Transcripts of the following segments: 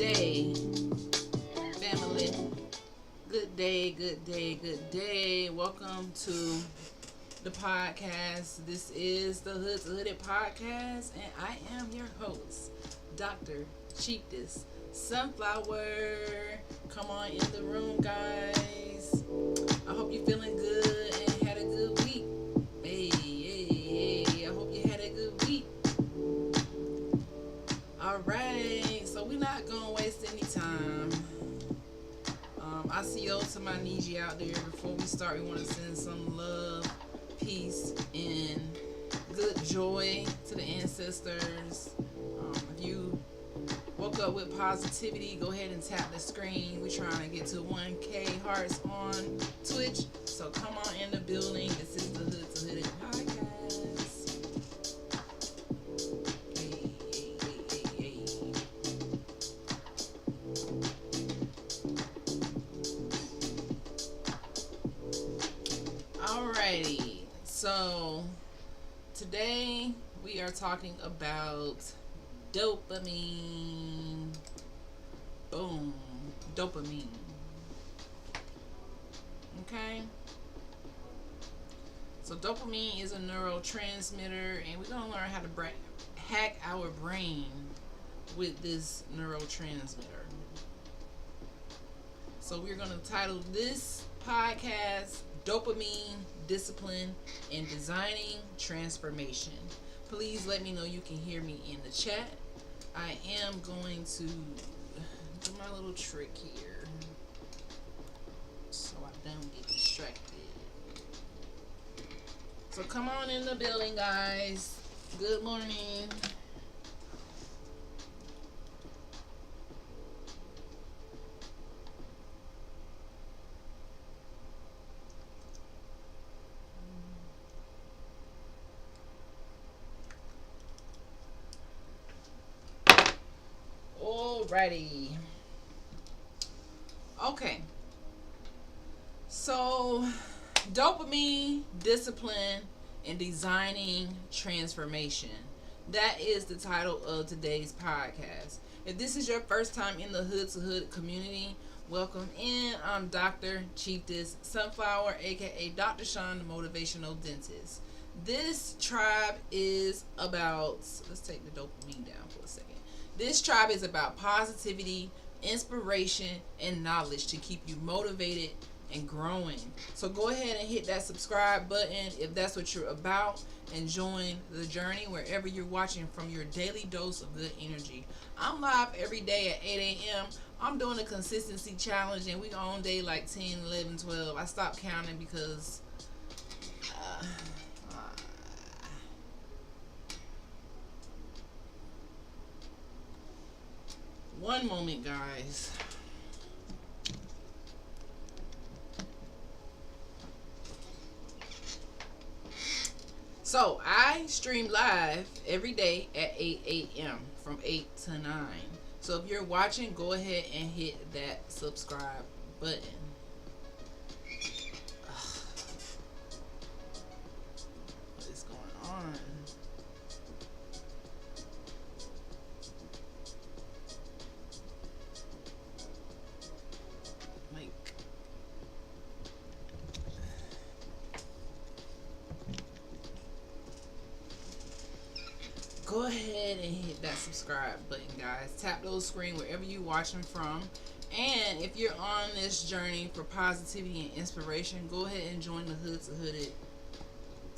day, family. Good day, good day, good day. Welcome to the podcast. This is the Hood2Hooded podcast, and I am your host, Dr. Cheapest Sunflower. Come on in the room, guys. I hope you're feeling good and had a good week. Hey, I hope you had a good week. Alright, so we're not going to waste any time. I see you to my Niji out there. Before we start, we want to send some love, peace, and good joy to the ancestors. If you woke up with positivity, go ahead and tap the screen. We're trying to get to 1K hearts on Twitch. So come on in the building. This is the Hood2Hooded podcast. Alrighty, so today we are talking about dopamine. Boom, dopamine. Okay, so dopamine is a neurotransmitter, and we're gonna learn how to hack our brain with this neurotransmitter. So we're gonna title this podcast Dopamine, Discipline, and Designing Transformation. Please let me know you can hear me in the chat. I am going to do my little trick here so I don't get distracted. So come on in the building, guys. Good morning. Alrighty. Okay. So, dopamine, discipline, and designing transformation. That is the title of today's podcast. If this is your first time in the Hood2Hood community, welcome in. I'm Dr. Cheapest Sunflower, aka Dr. Sean, the Motivational Dentist. This tribe is about, let's take the dopamine down for a second. This tribe is about positivity, inspiration, and knowledge to keep you motivated and growing. So go ahead and hit that subscribe button if that's what you're about, and join the journey wherever you're watching from your daily dose of good energy. I'm live every day at 8 a.m. I'm doing a consistency challenge, and we on day like 10, 11, 12. I stopped counting because one moment, guys. So I stream live every day at 8 a.m. from 8 to 9. So if you're watching, go ahead and hit that subscribe button. What is going on? Go ahead and hit that subscribe button, guys. Tap those screen wherever you're watching from. And if you're on this journey for positivity and inspiration, go ahead and join the Hood2Hooded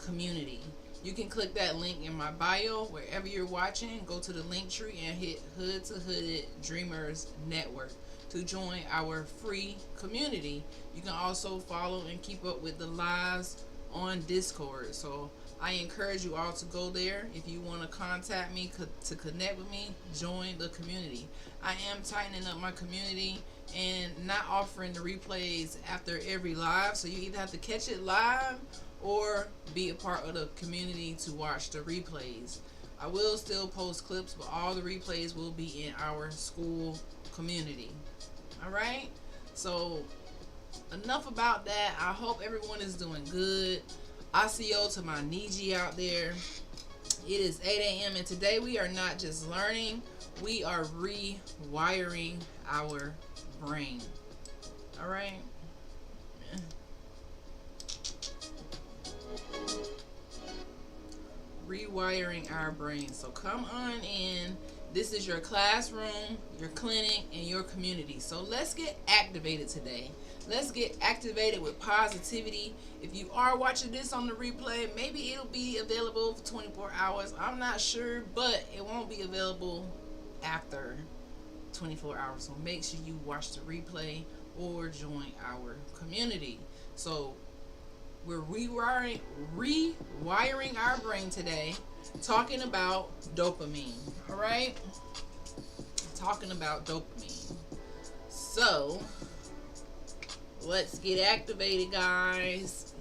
community. You can click that link in my bio wherever you're watching. Go to the link tree and hit Hood2Hooded Dreamers Network to join our free community. You can also follow and keep up with the lives on Discord. So I encourage you all to go there. If you want to contact me to connect with me, join the community. I am tightening up my community and not offering the replays after every live. So you either have to catch it live or be a part of the community to watch the replays. I will still post clips, but all the replays will be in our school community. Alright? So enough about that. I hope everyone is doing good. Asio to my Niji out there. It is 8 a.m. and today we are not just learning, We are rewiring our brain. All right. Rewiring our brain. So come on in. This is your classroom, your clinic, and your community. So let's get activated today. Let's get activated with positivity. If you are watching this on the replay, maybe it'll be available for 24 hours. I'm not sure, but it won't be available after 24 hours. So make sure you watch the replay or join our community. So we're rewiring our brain today, talking about dopamine. All right? Talking about dopamine. So let's get activated, guys.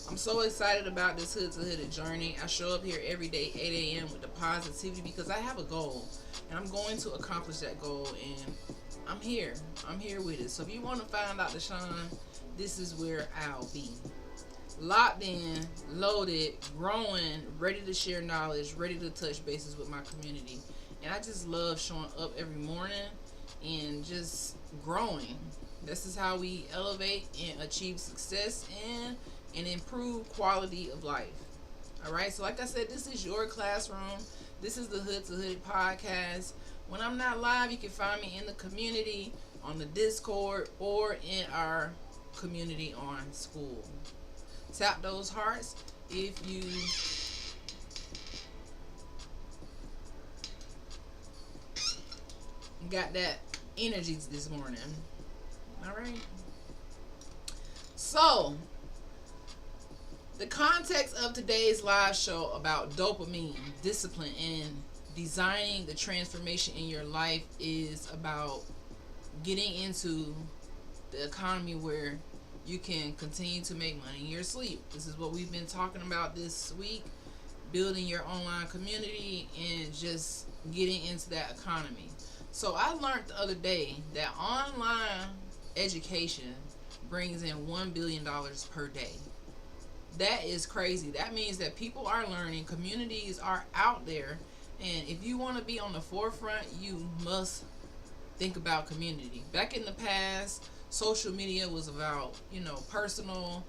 I'm so excited about this Hood to Hooded journey. I show up here every day, 8 a.m. with the positivity because I have a goal. And I'm going to accomplish that goal. And I'm here. I'm here with it. So if you want to find out Deshawn, this is where I'll be. Locked in, loaded, growing, ready to share knowledge, ready to touch bases with my community. And I just love showing up every morning and just growing. This is how we elevate and achieve success and improve quality of life. All right. So like I said, this is your classroom. This is the Hood to Hooded podcast. When I'm not live, you can find me in the community, on the Discord, or in our community on school. Tap those hearts if you got that energy this morning. All right. So, the context of today's live show about dopamine, discipline, and designing the transformation in your life is about getting into the economy where you can continue to make money in your sleep. This is what we've been talking about this week, building your online community and just getting into that economy. So I learned the other day that online education brings in $1 billion per day. That is crazy. That means that people are learning, communities are out there, and if you want to be on the forefront, you must think about community. Back in the past, social media was about, personal,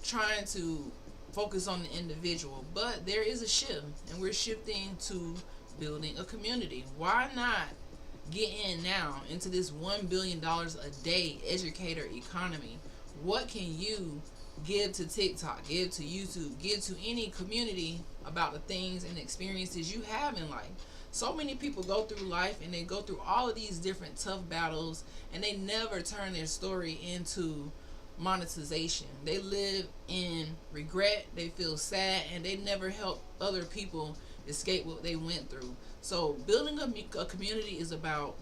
trying to focus on the individual. But there is a shift, and we're shifting to building a community. Why not get in now into this $1 billion a day educator economy? What can you give to TikTok, give to YouTube, give to any community about the things and experiences you have in life? So many people go through life and they go through all of these different tough battles and they never turn their story into monetization. They live in regret, they feel sad, and they never help other people escape what they went through. So building a community is about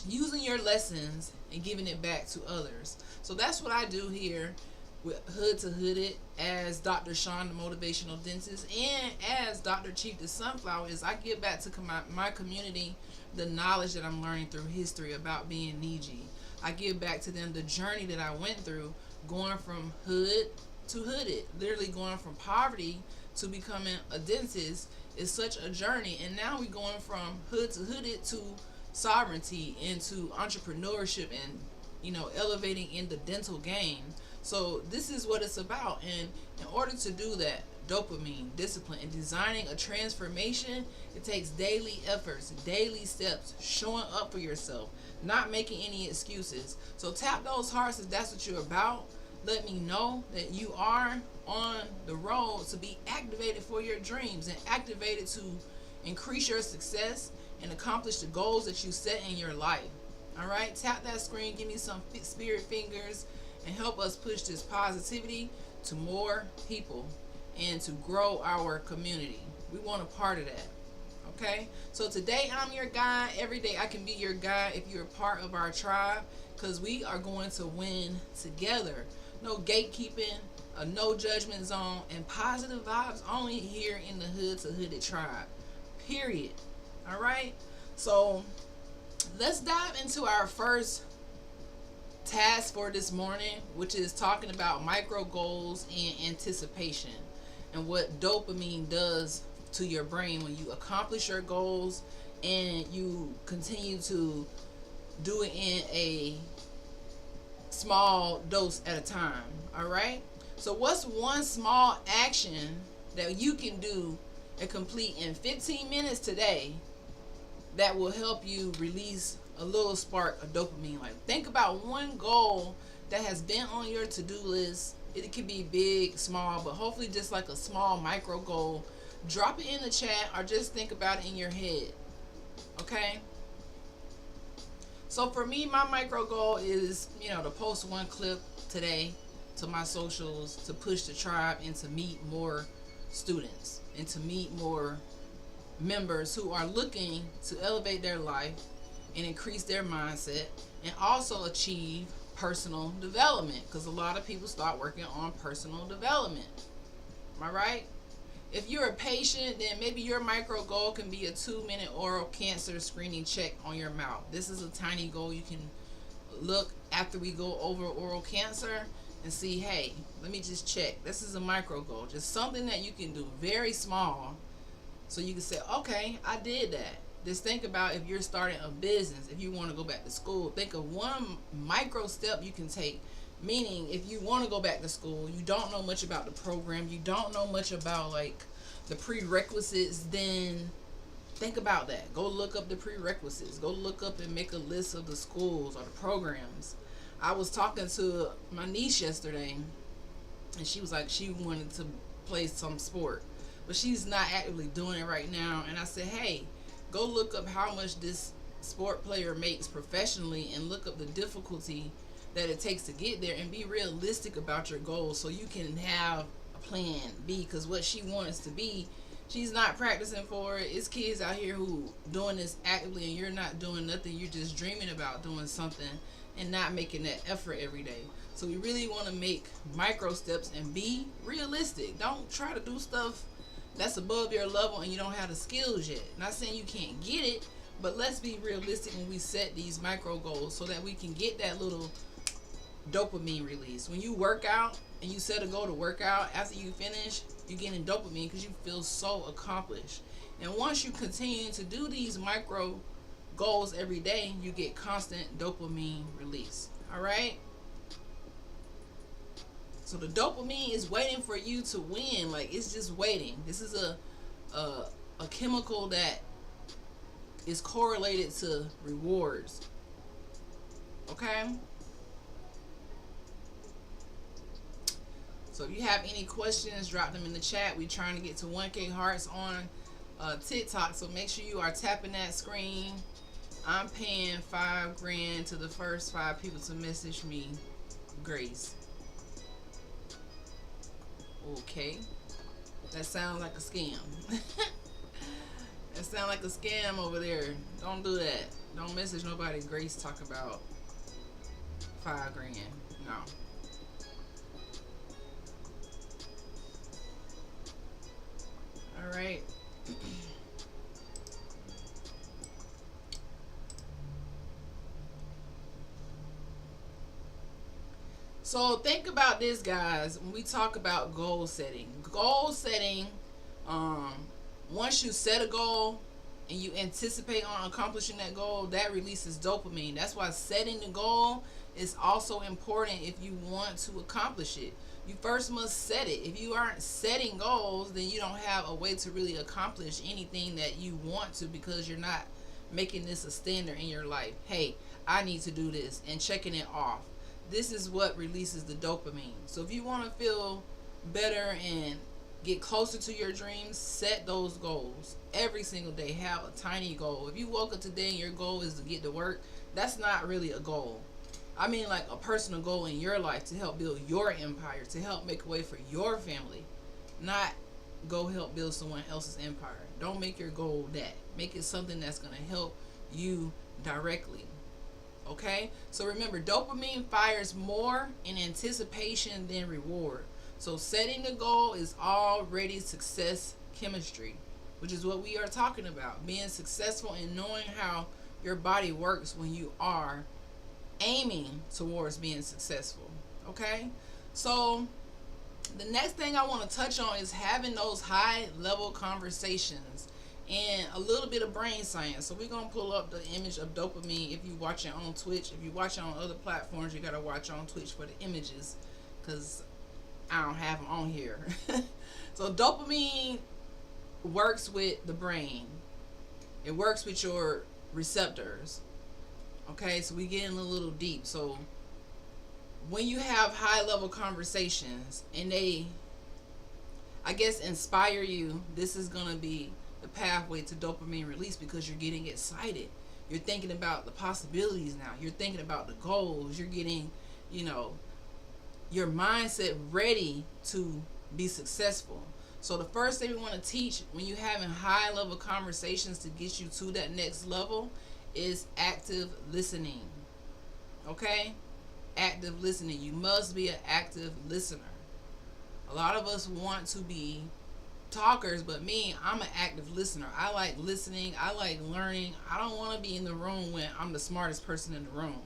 using your lessons and giving it back to others. So that's what I do here with Hood to Hooded as Dr. Sean, the motivational dentist, and as Dr. Chief the Sunflower. Is I give back to my community the knowledge that I'm learning through history about being Niji. I give back to them the journey that I went through, going from hood to hooded, literally going from poverty to becoming a dentist is such a journey. And now we're going from hood to hooded to sovereignty, into entrepreneurship, and elevating in the dental game. So this is what it's about. And in order to do that, dopamine, discipline, and designing a transformation, it takes daily efforts, daily steps, showing up for yourself, not making any excuses. So tap those hearts if that's what you're about. Let me know that you are on the road to be activated for your dreams and activated to increase your success and accomplish the goals that you set in your life. All right, tap that screen, give me some spirit fingers, and help us push this positivity to more people and to grow our community. We want a part of that. Okay, so today I'm your guide. Every day I can be your guide if you're a part of our tribe, because we are going to win together. No gatekeeping, a no judgment zone, and positive vibes only here in the Hood to Hooded tribe. Period. All right, so let's dive into our first task for this morning, which is talking about micro goals and anticipation and what dopamine does to your brain when you accomplish your goals and you continue to do it in a small dose at a time. All right. So, what's one small action that you can do and complete in 15 minutes today that will help you release a little spark of dopamine? Like, think about one goal that has been on your to-do list. It could be big, small, but hopefully just like a small micro goal. Drop it in the chat or just think about it in your head. Okay? So for me, my micro goal is, to post one clip today to my socials, to push the tribe and to meet more students and to meet more members who are looking to elevate their life and increase their mindset and also achieve personal development, because a lot of people start working on personal development. Am I right? If you're a patient, then maybe your micro goal can be a 2-minute oral cancer screening check on your mouth. This is a tiny goal you can look after we go over oral cancer and see, hey, let me just check. This is a micro goal, just something that you can do very small, so you can say, okay, I did that. Just think about if you're starting a business, if you want to go back to school, think of one micro step you can take. Meaning, if you want to go back to school, you don't know much about the program, you don't know much about like the prerequisites, then think about that. Go look up the prerequisites. Go look up and make a list of the schools or the programs. I was talking to my niece yesterday, and she was like, she wanted to play some sport, but she's not actively doing it right now. And I said, hey, go look up how much this sport player makes professionally and look up the difficulty that it takes to get there and be realistic about your goals so you can have a plan B. Because what she wants to be, she's not practicing for it. It's kids out here who doing this actively and you're not doing nothing. You're just dreaming about doing something and not making that effort every day. So we really want to make micro steps and be realistic. Don't try to do stuff that's above your level and you don't have the skills yet. Not saying you can't get it, but let's be realistic when we set these micro goals so that we can get that little dopamine release. When you work out and you set a goal to work out, after you finish, you're getting dopamine because you feel so accomplished. And once you continue to do these micro goals every day, you get constant dopamine release. All right? So the dopamine is waiting for you to win. Like, it's just waiting. This is a chemical that is correlated to rewards. Okay? So if you have any questions, drop them in the chat. We're trying to get to 1K hearts on TikTok, so make sure you are tapping that screen. I'm paying $5,000 to the first 5 people to message me Grace. Okay, that sounds like a scam. That sounds like a scam over there. Don't do that. Don't message nobody Grace talk about $5,000. No. All right. So think about this, guys, when we talk about goal setting. Goal setting, once you set a goal and you anticipate on accomplishing that goal, that releases dopamine. That's why setting the goal is also important if you want to accomplish it. You first must set it. If you aren't setting goals, then you don't have a way to really accomplish anything that you want to, because you're not making this a standard in your life. Hey, I need to do this, and checking it off. This is what releases the dopamine. So if you want to feel better and get closer to your dreams, set those goals every single day. Have a tiny goal. If you woke up today and your goal is to get to work, that's not really a goal. I mean, like a personal goal in your life to help build your empire, to help make a way for your family, not go help build someone else's empire. Don't make your goal that. Make it something that's going to help you directly. Okay? So remember, dopamine fires more in anticipation than reward. So setting the goal is already success chemistry, which is what we are talking about. Being successful and knowing how your body works when you are aiming towards being successful. Okay? So The next thing I want to touch on is having those high level conversations and a little bit of brain science. So we're going to pull up the image of dopamine. If you watch it on Twitch, if you watch it on other platforms, you got to watch on Twitch for the images, because I don't have them on here. So dopamine works with the brain. It works with your receptors. Okay, so we getting a little deep. So when you have high level conversations and they, I guess, inspire you, this is going to be the pathway to dopamine release, because you're getting excited. You're thinking about the possibilities now. You're thinking about the goals. You're getting, you know, your mindset ready to be successful. So the first thing we want to teach when you're having high level conversations to get you to that next level is active listening. Okay? Active listening. You must be an active listener. A lot of us want to be talkers, but me, I'm an active listener. I like listening. I like learning. I don't want to be in the room when I'm the smartest person in the room.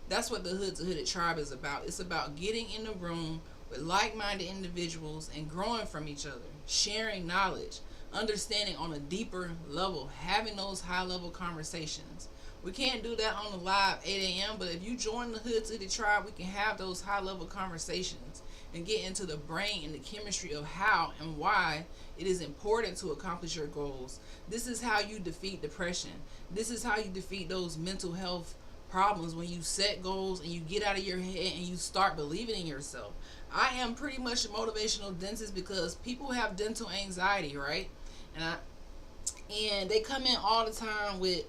That's what the Hood2Hooded tribe is about. It's about getting in the room with like-minded individuals and growing from each other, sharing knowledge, understanding on a deeper level, having those high-level conversations. We can't do that on the live 8 a.m., but if you join the Hood2Hooded tribe, we can have those high-level conversations and get into the brain and the chemistry of how and why it is important to accomplish your goals. This is how you defeat depression. This is how you defeat those mental health problems, when you set goals and you get out of your head and you start believing in yourself. I am pretty much a motivational dentist because people have dental anxiety, right? And they come in all the time with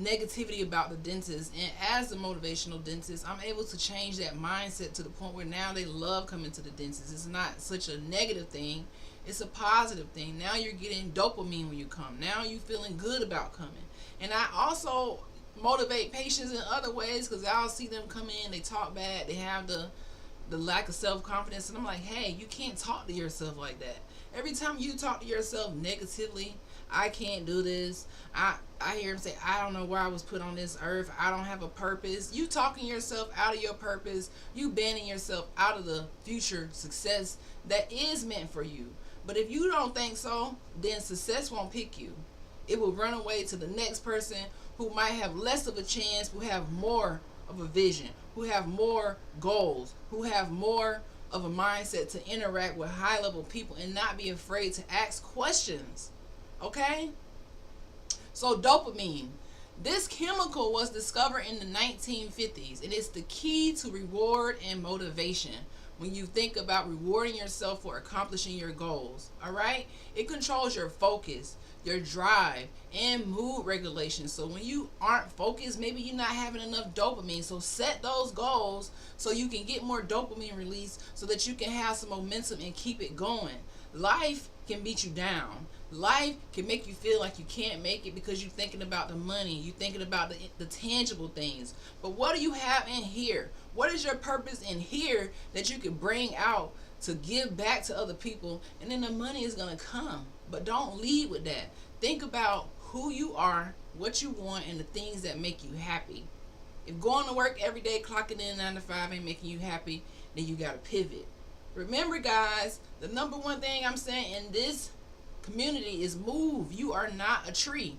negativity about the dentist, and as a motivational dentist, I'm able to change that mindset to the point where now they love coming to the dentist. It's not such a negative thing, it's a positive thing. Now you're getting dopamine when you come. Now you're feeling good about coming. And I also motivate patients in other ways, because I'll see them come in, they talk bad, they have the lack of self-confidence, and I'm like, hey, you can't talk to yourself like that. Every time you talk to yourself negatively, I can't do this, I hear them say, I don't know where I was put on this earth, I don't have a purpose. You talking yourself out of your purpose. You banning yourself out of the future success that is meant for you. But if you don't think so, then success won't pick you. It will run away to the next person who might have less of a chance, who have more of a vision, who have more goals, who have more of a mindset to interact with high level people and not be afraid to ask questions. Okay? So dopamine. This chemical was discovered in the 1950s, and it's the key to reward and motivation. When you think about rewarding yourself for accomplishing your goals, all right? It controls your focus, your drive, and mood regulation. So when you aren't focused, maybe you're not having enough dopamine. So set those goals so you can get more dopamine release, so that you can have some momentum and keep it going. Life can beat you down. Life can make you feel like you can't make it because you're thinking about the money, you're thinking about the tangible things. But what do you have in here? What is your purpose in here that you can bring out to give back to other people? And then the money is going to come. But don't lead with that. Think about who you are, what you want, and the things that make you happy. If going to work every day, clocking in 9 to 5 ain't making you happy, then you got to pivot. Remember, guys, the number one thing I'm saying in this community is move. You are not a tree.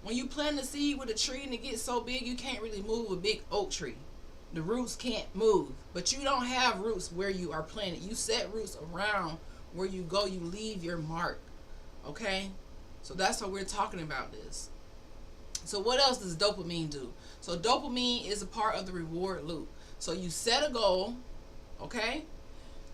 When you plant a seed with a tree and it gets so big, you can't really move a big oak tree. The roots can't move. But you don't have roots where you are planted. You set roots around where you go. You leave your mark. Okay? So that's what we're talking about this. So what else does dopamine do? So dopamine is a part of the reward loop. So you set a goal, okay?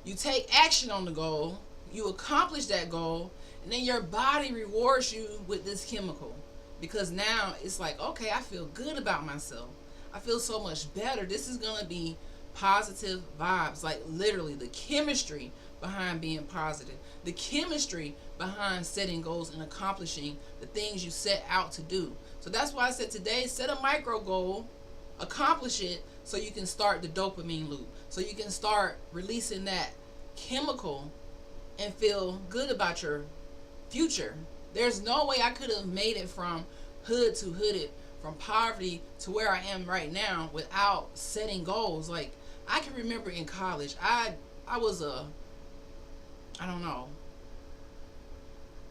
You take action on the goal, you accomplish that goal, and then your body rewards you with this chemical. Because now it's like, okay, I feel good about myself. I feel so much better. This is going to be positive vibes. Like literally the chemistry behind being positive. The chemistry behind setting goals and accomplishing the things you set out to do. So that's why I said today, set a micro goal, accomplish it, so you can start the dopamine loop. So you can start releasing that chemical and feel good about your future. There's no way I could have made it from hood to hooded, from poverty to where I am right now without setting goals. Like I can remember in college, I was a I don't know,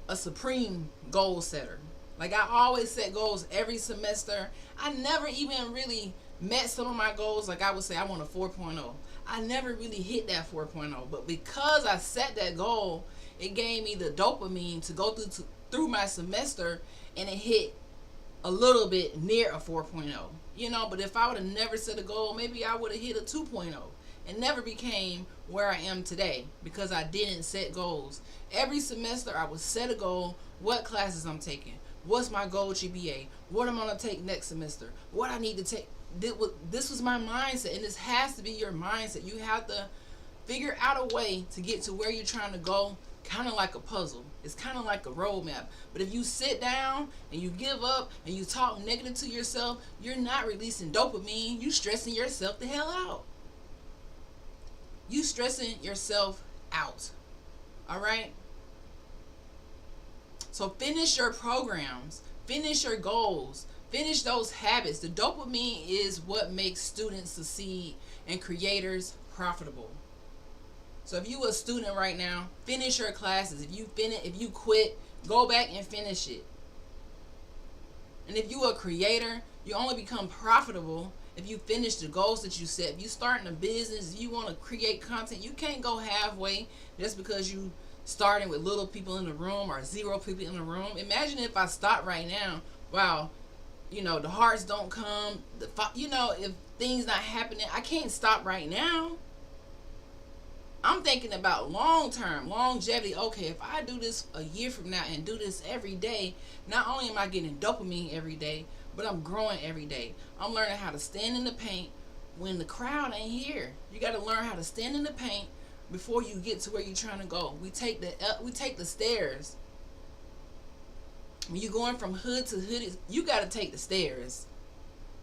a supreme goal setter. Like, I always set goals every semester. I never even really met some of my goals. Like, I would say I want a 4.0. I never really hit that 4.0. But because I set that goal, it gave me the dopamine to go through my semester, and it hit a little bit near a 4.0. You know, but if I would have never set a goal, maybe I would have hit a 2.0 and never became where I am today, because I didn't set goals. Every semester I would set a goal, what classes I'm taking, what's my goal GPA, what I'm going to take next semester, what I need to take. This was my mindset, and this has to be your mindset. You have to figure out a way to get to where you're trying to go, kind of like a puzzle. It's kind of like a roadmap. But if you sit down and you give up and you talk negative to yourself, you're not releasing dopamine. You stressing yourself the hell out. You stressing yourself out. All right? So finish your programs. Finish your goals. Finish those habits. The dopamine is what makes students succeed and creators profitable. So if you a student right now, finish your classes. If you quit, go back and finish it. And if you a creator, you only become profitable if you finish the goals that you set. If you starting a business, if you want to create content, you can't go halfway just because you starting with little people in the room or 0 people in the room. Imagine if I stop right now. Wow, you know, the hearts don't come. If things not happening, I can't stop right now. I'm thinking about long term, longevity. Okay, if I do this a year from now and do this every day, not only am I getting dopamine every day, but I'm growing every day. I'm learning how to stand in the paint when the crowd ain't here. You got to learn how to stand in the paint before you get to where you're trying to go. We take the stairs. When you're going from hood to hood, you got to take the stairs.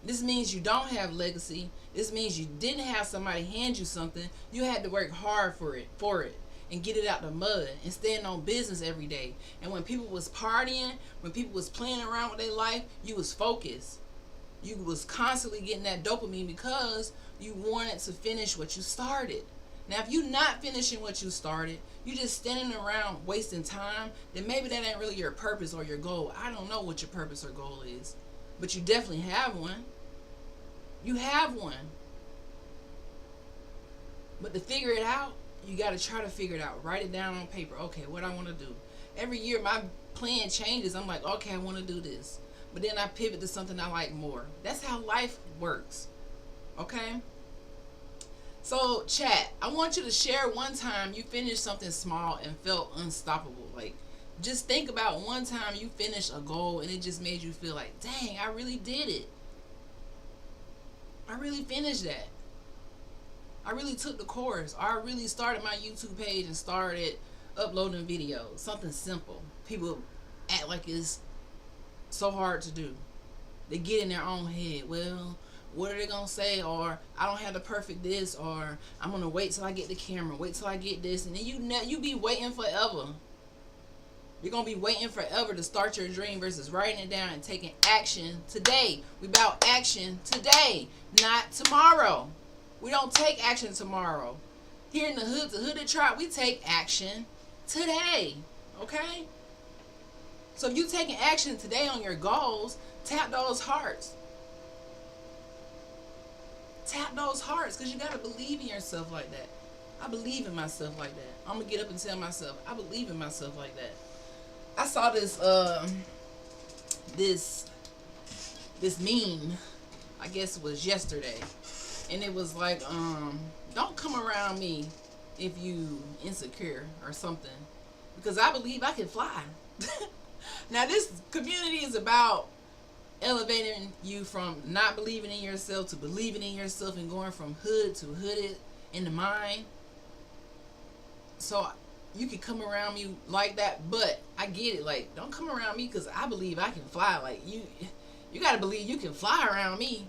This means you don't have legacy. This means you didn't have somebody hand you something. You had to work hard for it and get it out the mud and stand on business every day. And when people was partying, when people was playing around with their life, you was focused. You was constantly getting that dopamine because you wanted to finish what you started. Now, if you're not finishing what you started, you just standing around wasting time, then maybe that ain't really your purpose or your goal. I don't know what your purpose or goal is, but you definitely have one. You have one. But to figure it out, you got to try to figure it out. Write it down on paper. Okay, what I want to do. Every year my plan changes. I'm like, okay, I want to do this. But then I pivot to something I like more. That's how life works. Okay? So, chat, I want you to share one time you finished something small and felt unstoppable. Like, just think about one time you finished a goal and it just made you feel like, dang, I really did it. I really finished that. I really took the course. Or I really started my YouTube page and started uploading videos. Something simple. People act like it's so hard to do. They get in their own head. Well, what are they going to say? Or I don't have the perfect this. Or I'm going to wait till I get the camera. Wait till I get this. And then you be waiting forever. You're going to be waiting forever to start your dream versus writing it down and taking action today. We about action today, not tomorrow. We don't take action tomorrow. Here in the Hood2Hooded tribe, we take action today. Okay? So if you taking action today on your goals, tap those hearts. Tap those hearts, because you got to believe in yourself like that. I believe in myself like that. I'm going to get up and tell myself, I believe in myself like that. I saw this this meme, I guess it was yesterday, and it was like, don't come around me if you insecure or something, because I believe I can fly. Now this community is about elevating you from not believing in yourself to believing in yourself and going from hood to hooded in the mind. So you can come around me like that, but I get it. Like, don't come around me because I believe I can fly. Like, you got to believe you can fly around me.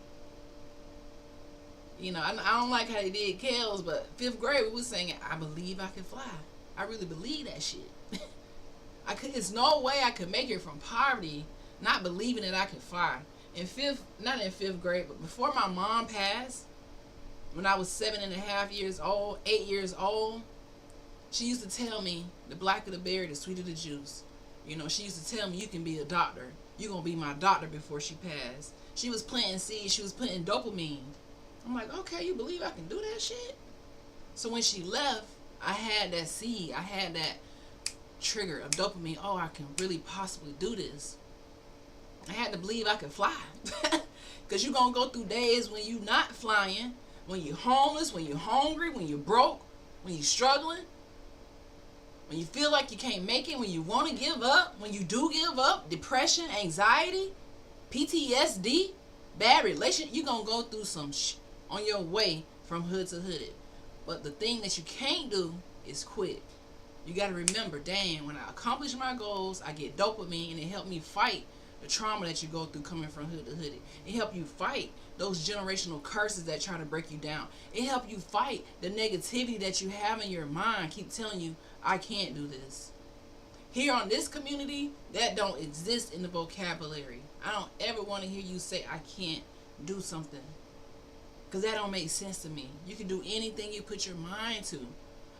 You know, I don't like how they did Kels, but 5th grade we was saying, I believe I can fly. I really believe that shit. There's no way I could make it from poverty not believing that I can fly. Not in 5th grade, but before my mom passed, when I was 7.5 years old, 8 years old, She used to tell me, the blacker the berry, the sweeter the juice. You know, she used to tell me, you can be a doctor. You're going to be my doctor before she passed. She was planting seeds. She was putting dopamine. I'm like, okay, you believe I can do that shit? So when she left, I had that seed. I had that trigger of dopamine. Oh, I can really possibly do this. I had to believe I could fly. Because you're going to go through days when you're not flying, when you're homeless, when you're hungry, when you're broke, when you're struggling, when you feel like you can't make it, when you want to give up, when you do give up, depression, anxiety, PTSD, bad relation, you're going to go through some on your way from hood to hooded. But the thing that you can't do is quit. You got to remember, dang, when I accomplish my goals, I get dopamine, and it helped me fight the trauma that you go through coming from hood to hooded. It helped you fight those generational curses that try to break you down. It helped you fight the negativity that you have in your mind. Keep telling you, I can't do this. Here on this community, that don't exist in the vocabulary. I don't ever want to hear you say, I can't do something. Because that don't make sense to me. You can do anything you put your mind to.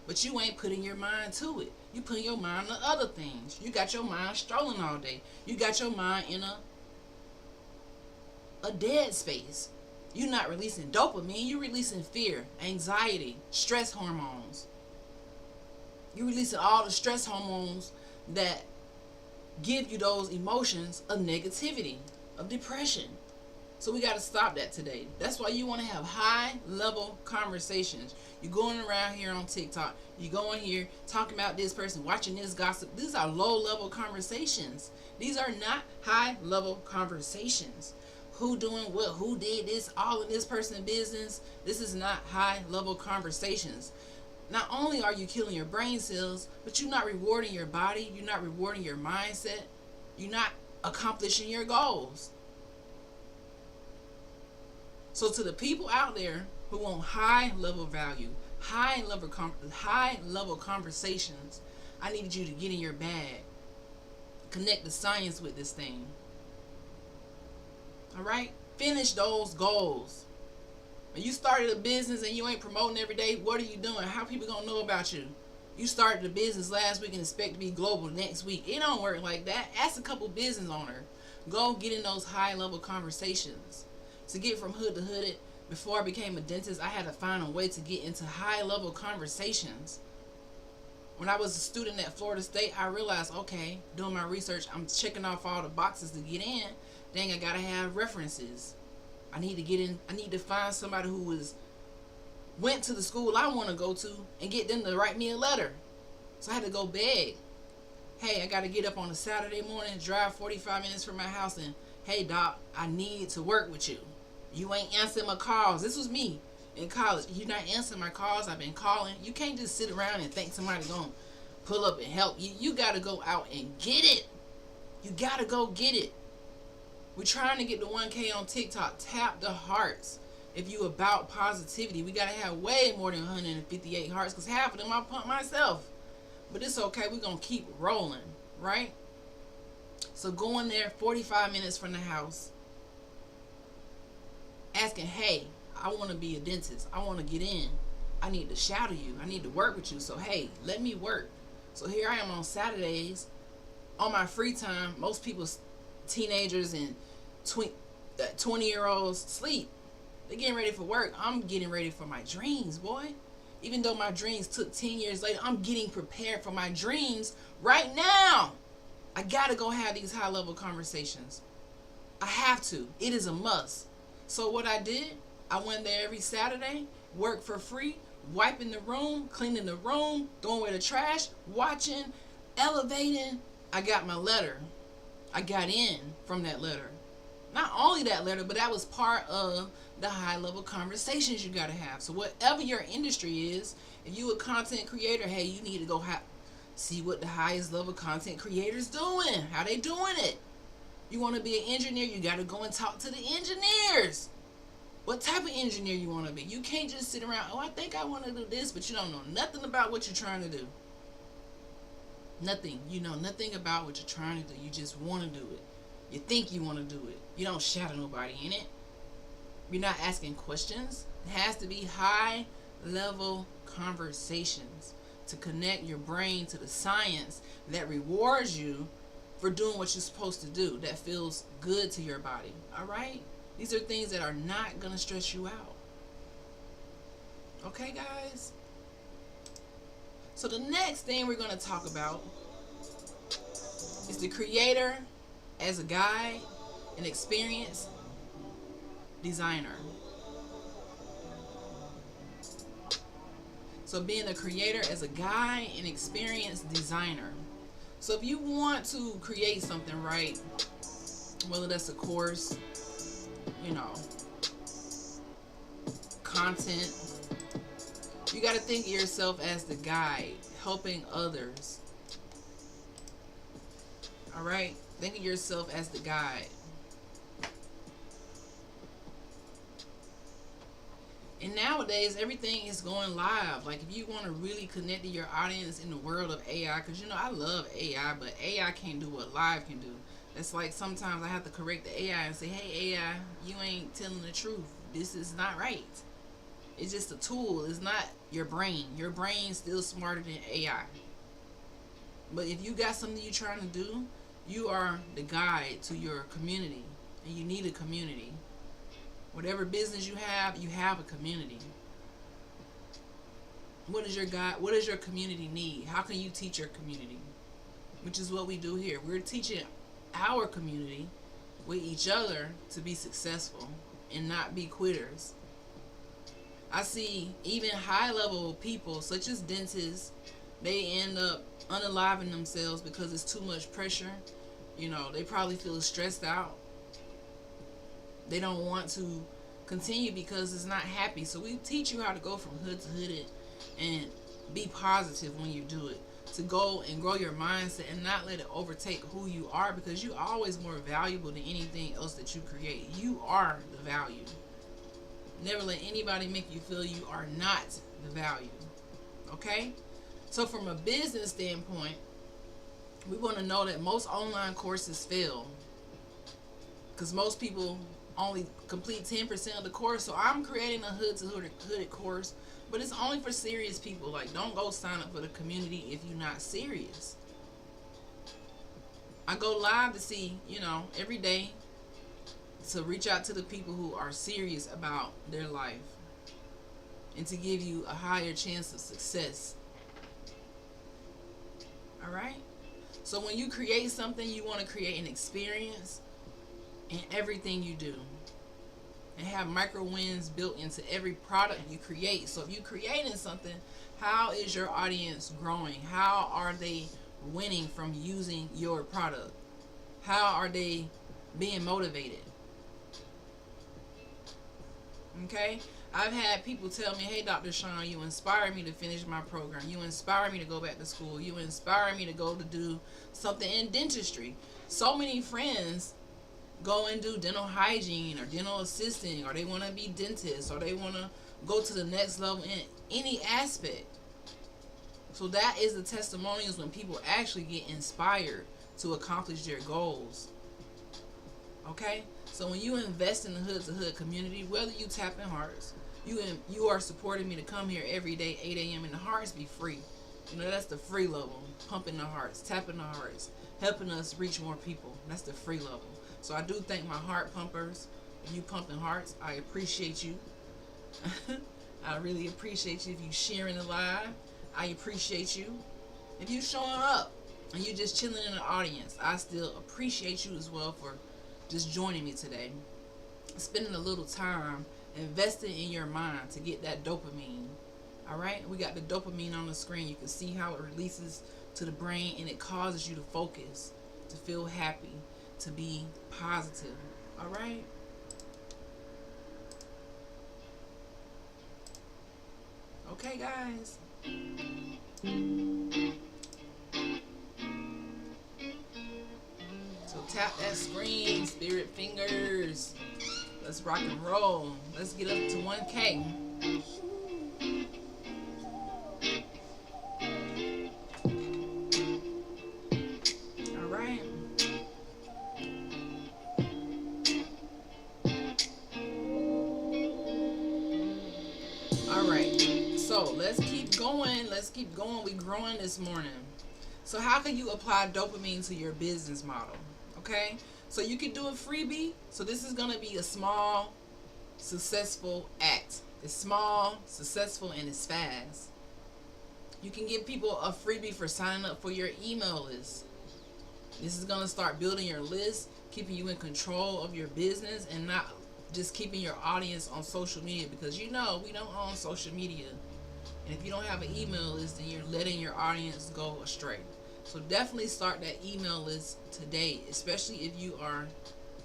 But you ain't putting your mind to it. You putting your mind to other things. You got your mind strolling all day. You got your mind in a dead space. You're not releasing dopamine. You're releasing fear, anxiety, stress hormones. You're releasing all the stress hormones that give you those emotions of negativity, of depression. So we got to stop that today. That's why you want to have high-level conversations. You're going around here on TikTok. You're going here talking about this person, watching this gossip. These are low-level conversations. These are not high-level conversations. Who doing what? Who did this? All in this person's business. This is not high-level conversations. Not only are you killing your brain cells, but you're not rewarding your body. You're not rewarding your mindset. You're not accomplishing your goals. So to the people out there who want high-level value, high-level conversations, I need you to get in your bag. Connect the science with this thing. All right? Finish those goals. When you started a business and you ain't promoting every day, what are you doing? How are people going to know about you? You started a business last week and expect to be global next week. It don't work like that. Ask a couple business owners. Go get in those high-level conversations. To get from hood to hooded, before I became a dentist, I had to find a way to get into high-level conversations. When I was a student at Florida State, I realized, okay, doing my research, I'm checking off all the boxes to get in. Dang, I gotta have references. I need to get in. I need to find somebody who went to the school I want to go to and get them to write me a letter. So I had to go beg. Hey, I gotta get up on a Saturday morning, drive 45 minutes from my house, and hey, doc, I need to work with you. You ain't answering my calls. This was me in college. You're not answering my calls. I've been calling. You can't just sit around and think somebody's going to pull up and help you. You got to go out and get it. You got to go get it. We're trying to get the 1K on TikTok. Tap the hearts. If you about positivity, we got to have way more than 158 hearts, because half of them I pump myself. But it's okay. We're going to keep rolling, right? So going there 45 minutes from the house, asking, hey, I want to be a dentist. I want to get in. I need to shadow you. I need to work with you. So, hey, let me work. So here I am on Saturdays, on my free time. Most people's teenagers and 20-year-olds sleep. They're getting ready for work. I'm getting ready for my dreams, boy. Even though my dreams took 10 years later, I'm getting prepared for my dreams right now. I got to go have these high-level conversations. I have to. It is a must. So what I did, I went there every Saturday, worked for free, wiping the room, cleaning the room, throwing away the trash, watching, elevating. I got my letter. I got in from that letter. Not only that letter, but that was part of the high-level conversations you got to have. So whatever your industry is, if you a content creator, hey, you need to go see what the highest level content creators doing, how they doing it. You want to be an engineer, you got to go and talk to the engineers. What type of engineer you want to be? You can't just sit around, oh, I think I want to do this, but you don't know nothing about what you're trying to do. Nothing. You know nothing about what you're trying to do. You just want to do it. You think you want to do it. You don't shadow nobody in it. You're not asking questions. It has to be high-level conversations. to connect your brain to the science that rewards you for doing what you're supposed to do, that feels good to your body. All right? These are things that are not going to stress you out. Okay, guys? So the next thing we're going to talk about is the creator as a guide, an experienced designer. So being a creator as a guide, an experienced designer. So if you want to create something, right, whether that's a course, content, you got to think of yourself as the guide, helping others. All right? Think of yourself as the guide. And nowadays, everything is going live. Like, if you want to really connect to your audience in the world of AI, because, I love AI, but AI can't do what live can do. It's like sometimes I have to correct the AI and say, hey, AI, you ain't telling the truth. This is not right. It's just a tool. It's not your brain. Your brain's still smarter than AI. But if you got something you're trying to do, you are the guide to your community. And you need a community. Whatever business you have a community. What does your community need? How can you teach your community? Which is what we do here. We're teaching our community with each other to be successful and not be quitters. I see even high level people such as dentists, they end up unaliving themselves because it's too much pressure. They probably feel stressed out. They don't want to continue because it's not happy. So we teach you how to go from hood to hooded and be positive when you do it. To go and grow your mindset and not let it overtake who you are, because you're always more valuable than anything else that you create. You are the value. Never let anybody make you feel you are not the value. Okay? So from a business standpoint, we want to know that most online courses fail because most people only complete 10% of the course. So I'm creating a Hood2Hooded course, but it's only for serious people. Like, don't go sign up for the community if you're not serious. I go live to see, every day, to reach out to the people who are serious about their life and to give you a higher chance of success. All right? So when you create something, you want to create an experience in everything you do and have micro wins built into every product you create. So if you're creating something, how is your audience growing? How are they winning from using your product? How are they being motivated? Okay? I've had people tell me, hey, Dr. Sean, you inspired me to finish my program. You inspired me to go back to school. You inspired me to go to do something in dentistry. So many friends go and do dental hygiene or dental assisting, or they want to be dentists, or they want to go to the next level in any aspect. So that is the testimonials when people actually get inspired to accomplish their goals. Okay? So when you invest in the Hood2Hood community, whether you tap in hearts, you are supporting me to come here every day, 8 a.m. and the hearts be free. That's the free level. Pumping the hearts, tapping the hearts, helping us reach more people. That's the free level. So I do thank my heart pumpers. If you pumping hearts, I appreciate you. I really appreciate you. If you sharing the live, I appreciate you. If you showing up and you just chilling in the audience, I still appreciate you as well for just joining me today. Spending a little time investing in your mind to get that dopamine. All right? We got the dopamine on the screen. You can see how it releases to the brain and it causes you to focus, to feel happy, to be positive. All right? Okay, guys. So tap that screen, spirit fingers. Let's rock and roll. Let's get up to 1K. All right. All right. So let's keep going. Let's keep going. We're growing this morning. So how can you apply dopamine to your business model? Okay? So you can do a freebie. So this is going to be a small, successful act. It's small, successful, and it's fast. You can give people a freebie for signing up for your email list. This is going to start building your list, keeping you in control of your business, and not just keeping your audience on social media, because we don't own social media. And if you don't have an email list, then you're letting your audience go astray. So definitely start that email list today, especially if you are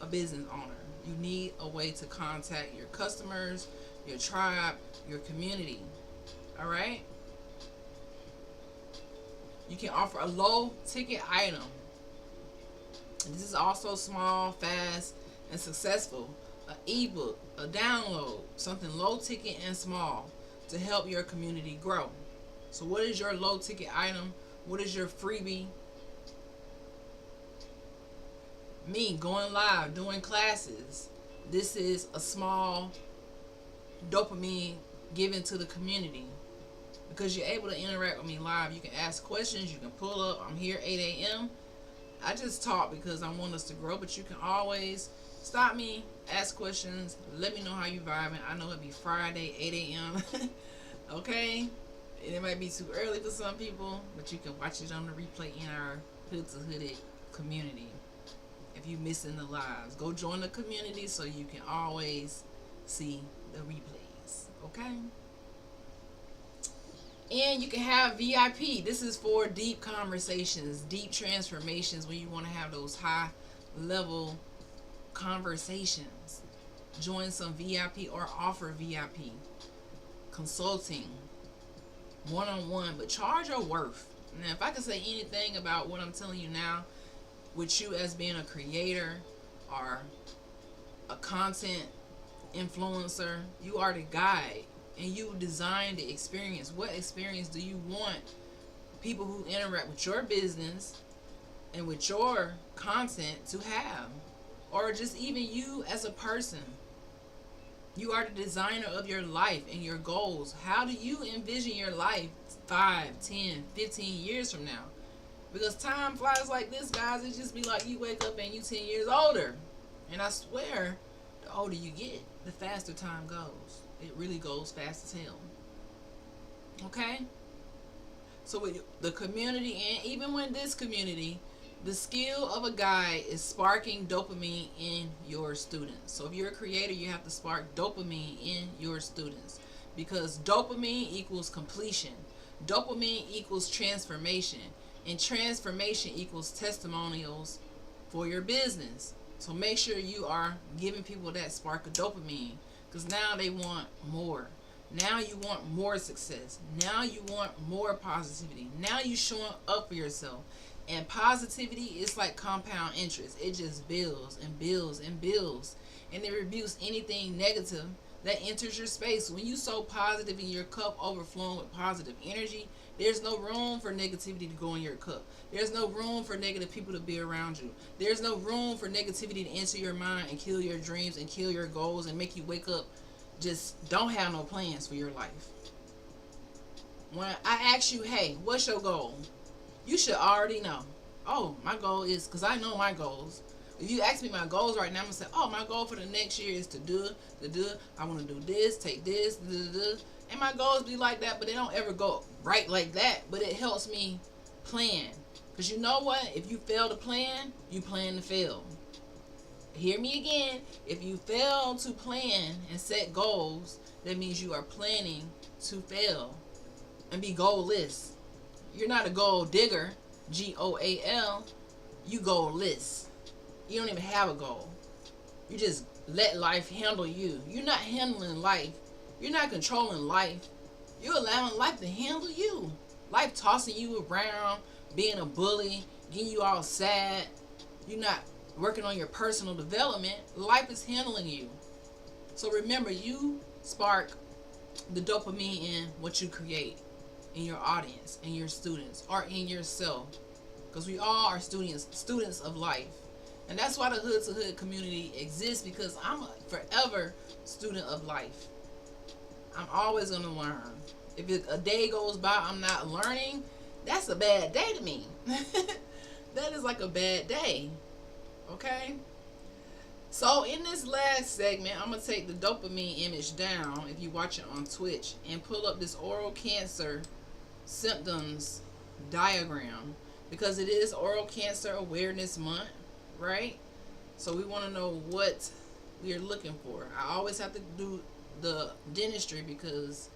a business owner. You need a way to contact your customers, your tribe, your community. All right? You can offer a low ticket item. And this is also small, fast, and successful. An ebook, a download, something low ticket and small to help your community grow. So what is your low ticket item? What is your freebie? Me going live, doing classes. This is a small dopamine given to the community, because you're able to interact with me live. You can ask questions. You can pull up. I'm here 8 a.m. I just talk because I want us to grow, but you can always stop me, ask questions, let me know how you vibing. I know it'll be Friday, 8 a.m. Okay? And it might be too early for some people, but you can watch it on the replay in our Hood2Hooded community. If you're missing the lives, go join the community so you can always see the replays. Okay? And you can have VIP. This is for deep conversations, deep transformations, when you want to have those high level conversations. Join some VIP or offer VIP consulting, one-on-one, but charge your worth. Now, if I can say anything about what I'm telling you now, with you as being a creator or a content influencer, you are the guide. And you design the experience. What experience do you want people who interact with your business and with your content to have? Or just even you as a person. You are the designer of your life and your goals. How do you envision your life 5, 10, 15 years from now? Because time flies like this, guys. It just be like you wake up and you 10 years older. And I swear, the older you get, the faster time goes. It really goes fast as hell. Okay? So with the community, and even with this community, the skill of a guide is sparking dopamine in your students. So if you're a creator, you have to spark dopamine in your students, because dopamine equals completion. Dopamine equals transformation. And transformation equals testimonials for your business. So make sure you are giving people that spark of dopamine. Because now they want more. Now you want more success. Now you want more positivity. Now you showing up for yourself. And positivity is like compound interest. It just builds and builds and builds. And it rebukes anything negative that enters your space. When you so positive in your cup overflowing with positive energy, there's no room for negativity to go in your cup. There's no room for negative people to be around you. There's no room for negativity to enter your mind and kill your dreams and kill your goals and make you wake up just don't have no plans for your life. When I ask you, hey, what's your goal? You should already know. Oh, my goal is, because I know my goals. If you ask me my goals right now, I'm going to say, oh, my goal for the next year is to do. I want to do this, take this, And my goals be like that, but they don't ever go right like that. But it helps me plan. Because you know what? If you fail to plan, you plan to fail. Hear me again. If you fail to plan and set goals, that means you are planning to fail and be goalless. You're not a goal digger, Goal. You goalless. You don't even have a goal. You just let life handle you. You're not handling life. You're not controlling life. You're allowing life to handle you. Life tossing you around, being a bully, getting you all sad. You're not working on your personal development. Life is handling you. So remember, you spark the dopamine in what you create in your audience, in your students, or in yourself. Because we all are students of life. And that's why the Hood2Hood community exists, because I'm a forever student of life. I'm always going to learn. If a day goes by I'm not learning, that's a bad day to me. That is like a bad day. Okay? So in this last segment, I'm going to take the dopamine image down, if you watch it on Twitch, and pull up this oral cancer symptoms diagram, because it is Oral Cancer Awareness Month, right? So we want to know what we are looking for. I always have to do the dentistry because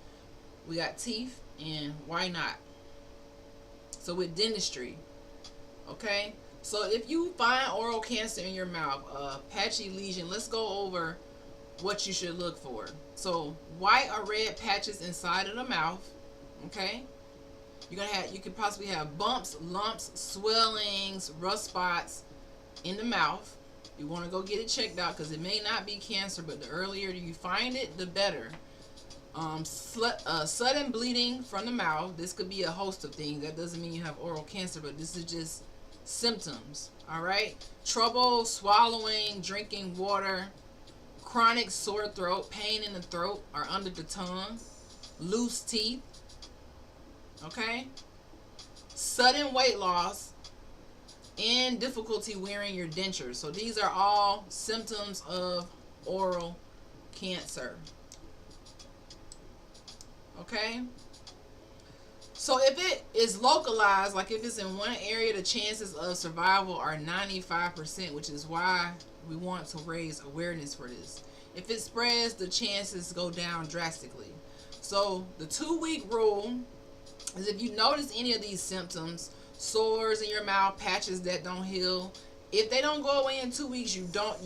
we got teeth, and why not? So with dentistry, okay? So if you find oral cancer in your mouth, a patchy lesion, let's go over what you should look for. So white or red patches inside of the mouth, okay? You could possibly have bumps, lumps, swellings, rough spots in the mouth. You want to go get it checked out because it may not be cancer, but the earlier you find it, the better. Sudden bleeding from the mouth. This could be a host of things. That doesn't mean you have oral cancer, but this is just symptoms. All right. Trouble swallowing, drinking water, chronic sore throat, pain in the throat or under the tongue, loose teeth. Okay. Sudden weight loss and difficulty wearing your dentures. So these are all symptoms of oral cancer. Okay. So if it is localized, like if it's in one area, the chances of survival are 95%, which is why we want to raise awareness for this. If it spreads, the chances go down drastically. So the 2-week rule is if you notice any of these symptoms, sores in your mouth, patches that don't heal, if they don't go away in 2 weeks, you don't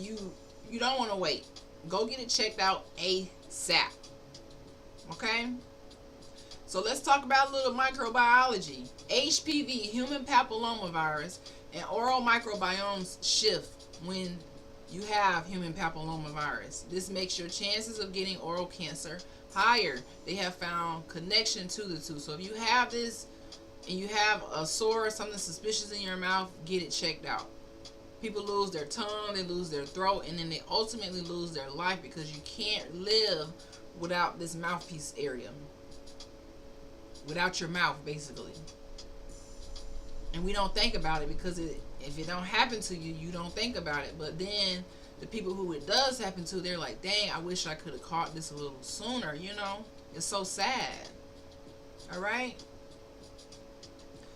want to wait. Go get it checked out ASAP. Okay? So let's talk about a little microbiology. HPV, human papillomavirus, and oral microbiomes shift when you have human papillomavirus. This makes your chances of getting oral cancer higher. They have found connection to the two. So if you have this and you have a sore or something suspicious in your mouth, get it checked out. People lose their tongue, they lose their throat, and then they ultimately lose their life because you can't live without this mouthpiece area. Without your mouth, basically. And we don't think about it because if it don't happen to you, you don't think about it. But then the people who it does happen to, they're like, dang, I wish I could have caught this a little sooner, you know? It's so sad. All right?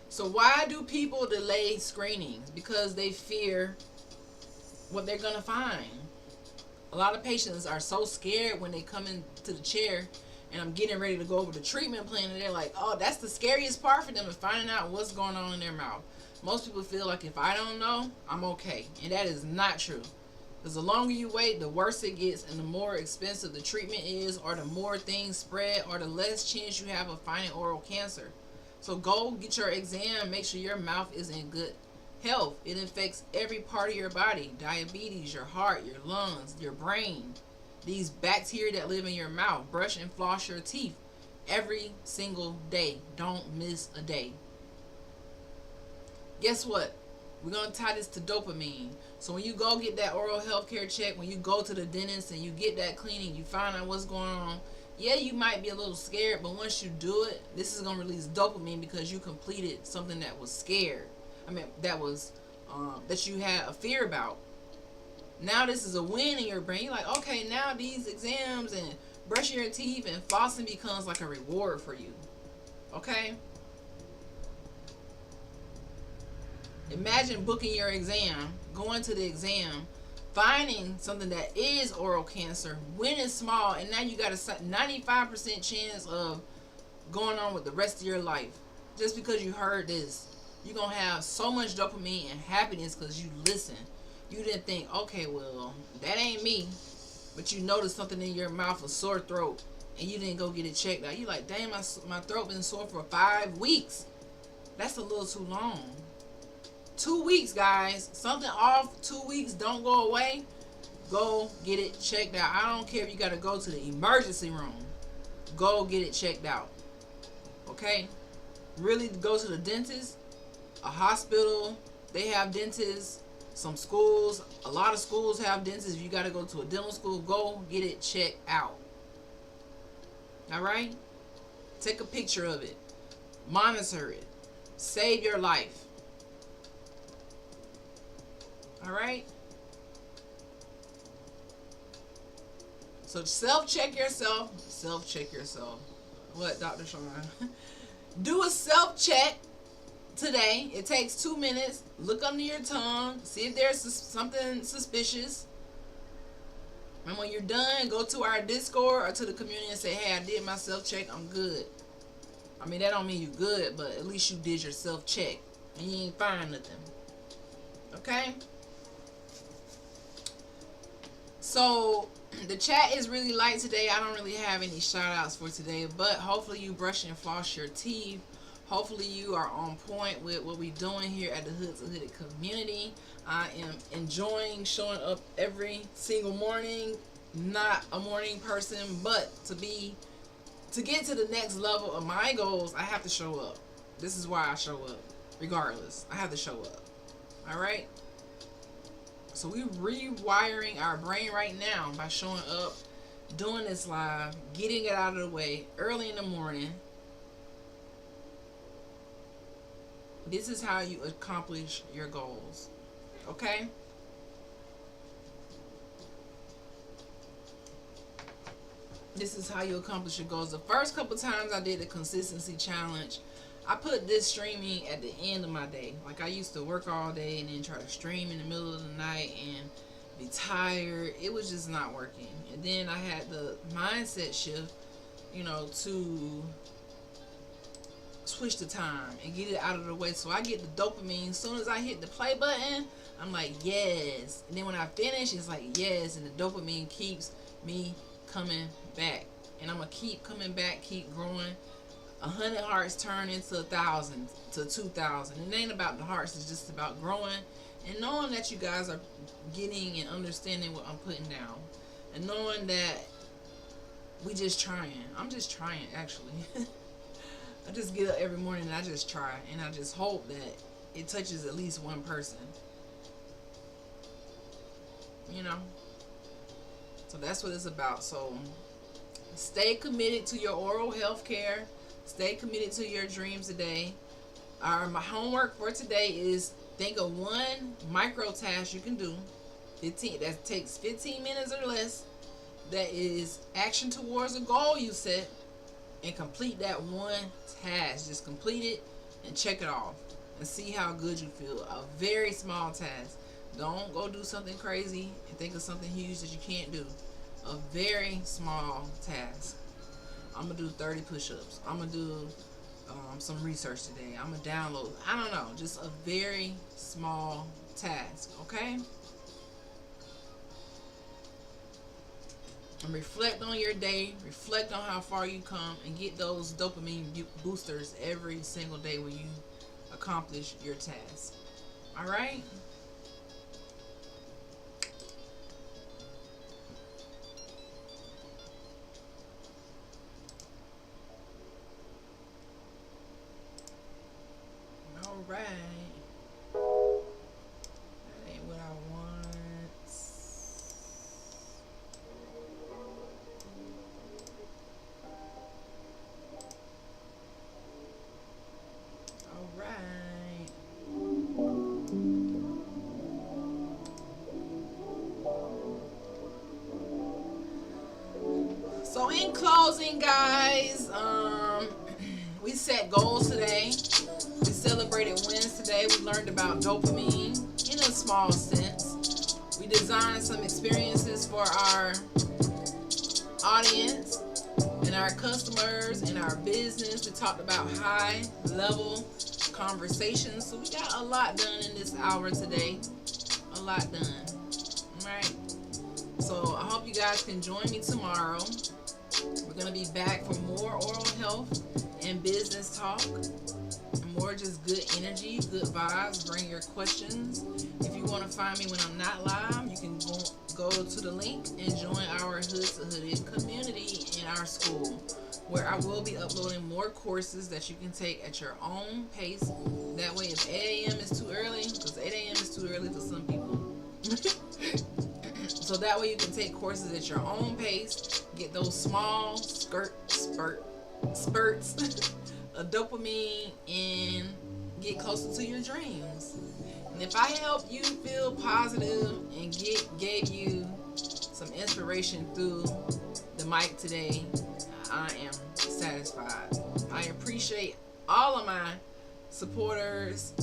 So why do people delay screenings? Because they fear what they're going to find. A lot of patients are so scared when they come into the chair and I'm getting ready to go over the treatment plan, and they're like, oh, that's the scariest part for them, is finding out what's going on in their mouth. Most people feel like if I don't know, I'm okay. And that is not true. Because the longer you wait, the worse it gets, and the more expensive the treatment is, or the more things spread, or the less chance you have of finding oral cancer. So go get your exam, make sure your mouth is in good health. It affects every part of your body: diabetes, your heart, your lungs, your brain. These bacteria that live in your mouth. Brush and floss your teeth every single day. Don't miss a day. Guess what? We're going to tie this to dopamine. So when you go get that oral health care check, when you go to the dentist and you get that cleaning, you find out what's going on. Yeah, you might be a little scared, but once you do it, this is going to release dopamine because you completed something that was scared. That was that you had a fear about. Now this is a win in your brain. You're like, okay, now these exams and brushing your teeth and flossing becomes like a reward for you. Okay? Imagine booking your exam, going to the exam, finding something that is oral cancer when it's small, and now you got a 95% chance of going on with the rest of your life. Just because you heard this, you're going to have so much dopamine and happiness because you listened. You didn't think, okay, well, that ain't me. But you noticed something in your mouth, a sore throat, and you didn't go get it checked out. You like, dang, my throat been sore for 5 weeks. That's a little too long. 2 weeks, guys. Something off 2 weeks, don't go away. Go get it checked out. I don't care if you got to go to the emergency room. Go get it checked out. Okay? Really go to the dentist, a hospital. They have dentists. Some schools, a lot of schools have dentists. If you got to go to a dental school, go get it checked out. All right? Take a picture of it. Monitor it. Save your life. Alright? So self-check yourself. Self-check yourself. What, Dr. Sean? Do a self-check today. It takes 2 minutes. Look under your tongue. See if there's something suspicious. And when you're done, go to our Discord or to the community and say, hey, I did my self-check. I'm good. I mean, that don't mean you good, but at least you did your self-check. And you ain't find nothing. Okay? So, the chat is really light today. I don't really have any shout-outs for today. But hopefully you brush and floss your teeth. Hopefully you are on point with what we're doing here at the Hood2Hooded community. I am enjoying showing up every single morning. Not a morning person, but to get to the next level of my goals, I have to show up. This is why I show up. Regardless, I have to show up. Alright? So we're rewiring our brain right now by showing up, doing this live, getting it out of the way early in the morning. This is how you accomplish your goals. Okay? This is how you accomplish your goals. The first couple times I did the consistency challenge, I put this streaming at the end of my day. Like, I used to work all day and then try to stream in the middle of the night and be tired. It was just not working. And then I had the mindset shift, you know, to switch the time and get it out of the way so I get the dopamine. As soon as I hit the play button, I'm like, yes. And then when I finish, it's like, yes. And the dopamine keeps me coming back. And I'm going to keep coming back, keep growing. 100 hearts turn into 1,000 to 2,000. It ain't about the hearts. It's just about growing and knowing that you guys are getting and understanding what I'm putting down. And knowing that we just trying. I'm just trying, actually. I just get up every morning and I just try. And I just hope that it touches at least one person. You know? So that's what it's about. So stay committed to your oral health care. Stay committed to your dreams today. My homework for today is think of one micro task you can do. That takes 15 minutes or less. That is action towards a goal you set. And complete that one task. Just complete it and check it off. And see how good you feel. A very small task. Don't go do something crazy and think of something huge that you can't do. A very small task. I'm going to do 30 push-ups. I'm going to do some research today. I'm going to download. I don't know. Just a very small task. Okay? And reflect on your day. Reflect on how far you come. And get those dopamine boosters every single day when you accomplish your task. Alright? Alright. That ain't what I want. Alright. So in closing, guys, we set goals today. We celebrated wins today. We learned about dopamine in a small sense. We designed some experiences for our audience and our customers and our business. We talked about high level conversations. So we got a lot done in this hour today. A lot done. Alright. So I hope you guys can join me tomorrow. We're going to be back for more oral health and business talk. More just good energy, good vibes. Bring your questions. If you want to find me when I'm not live, you can go to the link and join our Hood2Hooded community in our school, where I will be uploading more courses that you can take at your own pace. That way, if 8 a.m. is too early, because 8 a.m. is too early for some people. So that way you can take courses at your own pace, get those small spurt spurts of dopamine and get closer to your dreams. And if I helped you feel positive and gave you some inspiration through the mic today, I am satisfied. I appreciate all of my supporters,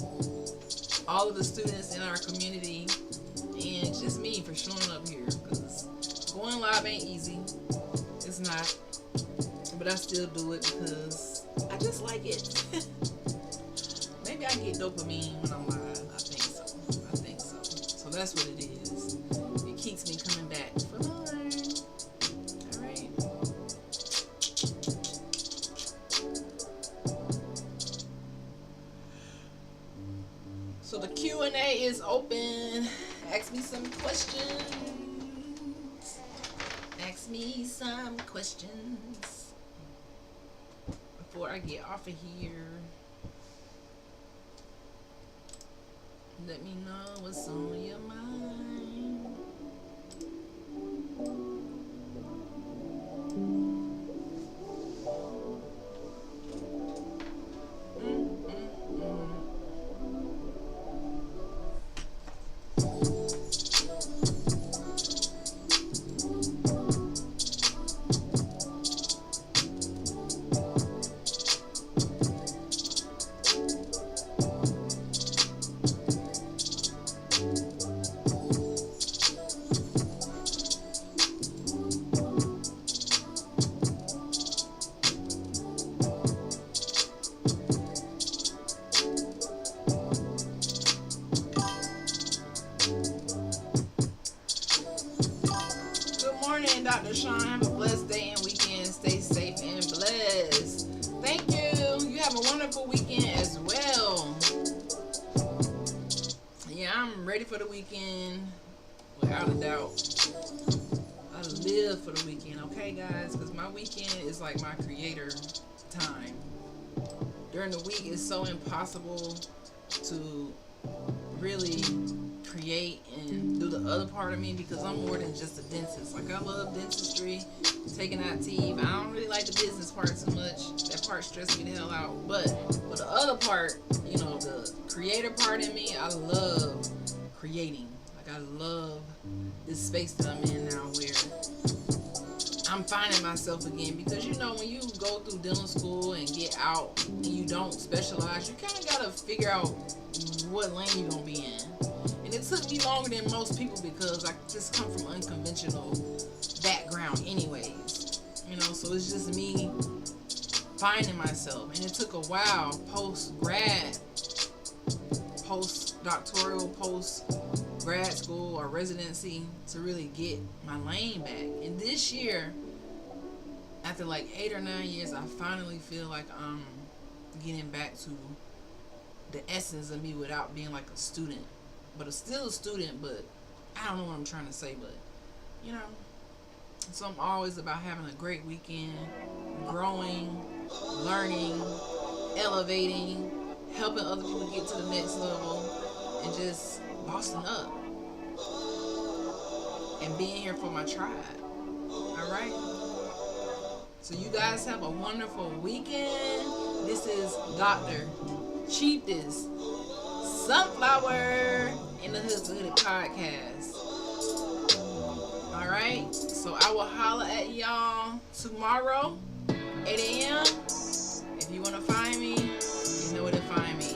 all of the students in our community, and just me for showing up here, because going live ain't easy. It's not. But I still do it because I just like it. Maybe I get dopamine when I'm live. I think so. So that's what it is. It keeps me coming back for more. Alright. So the Q&A is open. Ask me some questions. Before I get off of here, let me know what's on your mind. Dr. Sean, have a blessed day and weekend. Stay safe and blessed. Thank you. You have a wonderful weekend as well. Yeah, I'm ready for the weekend, without a doubt. I live for the weekend, okay, guys? Because my weekend is like my creator time. During the week, it's so impossible to really create and do the other part of me, because I'm more than just a dentist. Like, I love dentistry, taking out teeth. I don't really like the business part too much. That part stressed me the hell out. But for the other part, you know, the creator part in me, I love creating. Like, I love this space that I'm in now, where I'm finding myself again. Because, you know, when you go through dental school and get out and you don't specialize, you kind of got to figure out what lane you're going to be in. And it took me longer than most people, because I just come from unconventional background anyways. You know, so it's just me finding myself. And it took a while, post-grad, post-doctoral, post-grad school or residency, to really get my lane back. And this year, after like 8 or 9 years, I finally feel like I'm getting back to the essence of me without being like a student. But I'm still a student, but I don't know what I'm trying to say, but, you know. So I'm always about having a great weekend, growing, learning, elevating, helping other people get to the next level, and just bossing up. And being here for my tribe. Alright? So you guys have a wonderful weekend. This is Dr. Cheapest Sunflower in the Hood2Hooded podcast. Alright, so I will holler at y'all tomorrow, 8 a.m. If you want to find me, you know where to find me.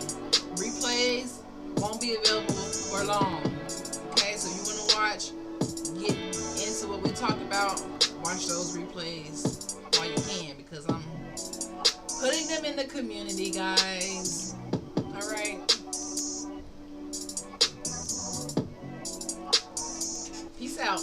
Replays won't be available for long. Okay, so you want to watch, get into what we talk about, watch those replays while you can, because I'm putting them in the community, guys. Alright. Peace out.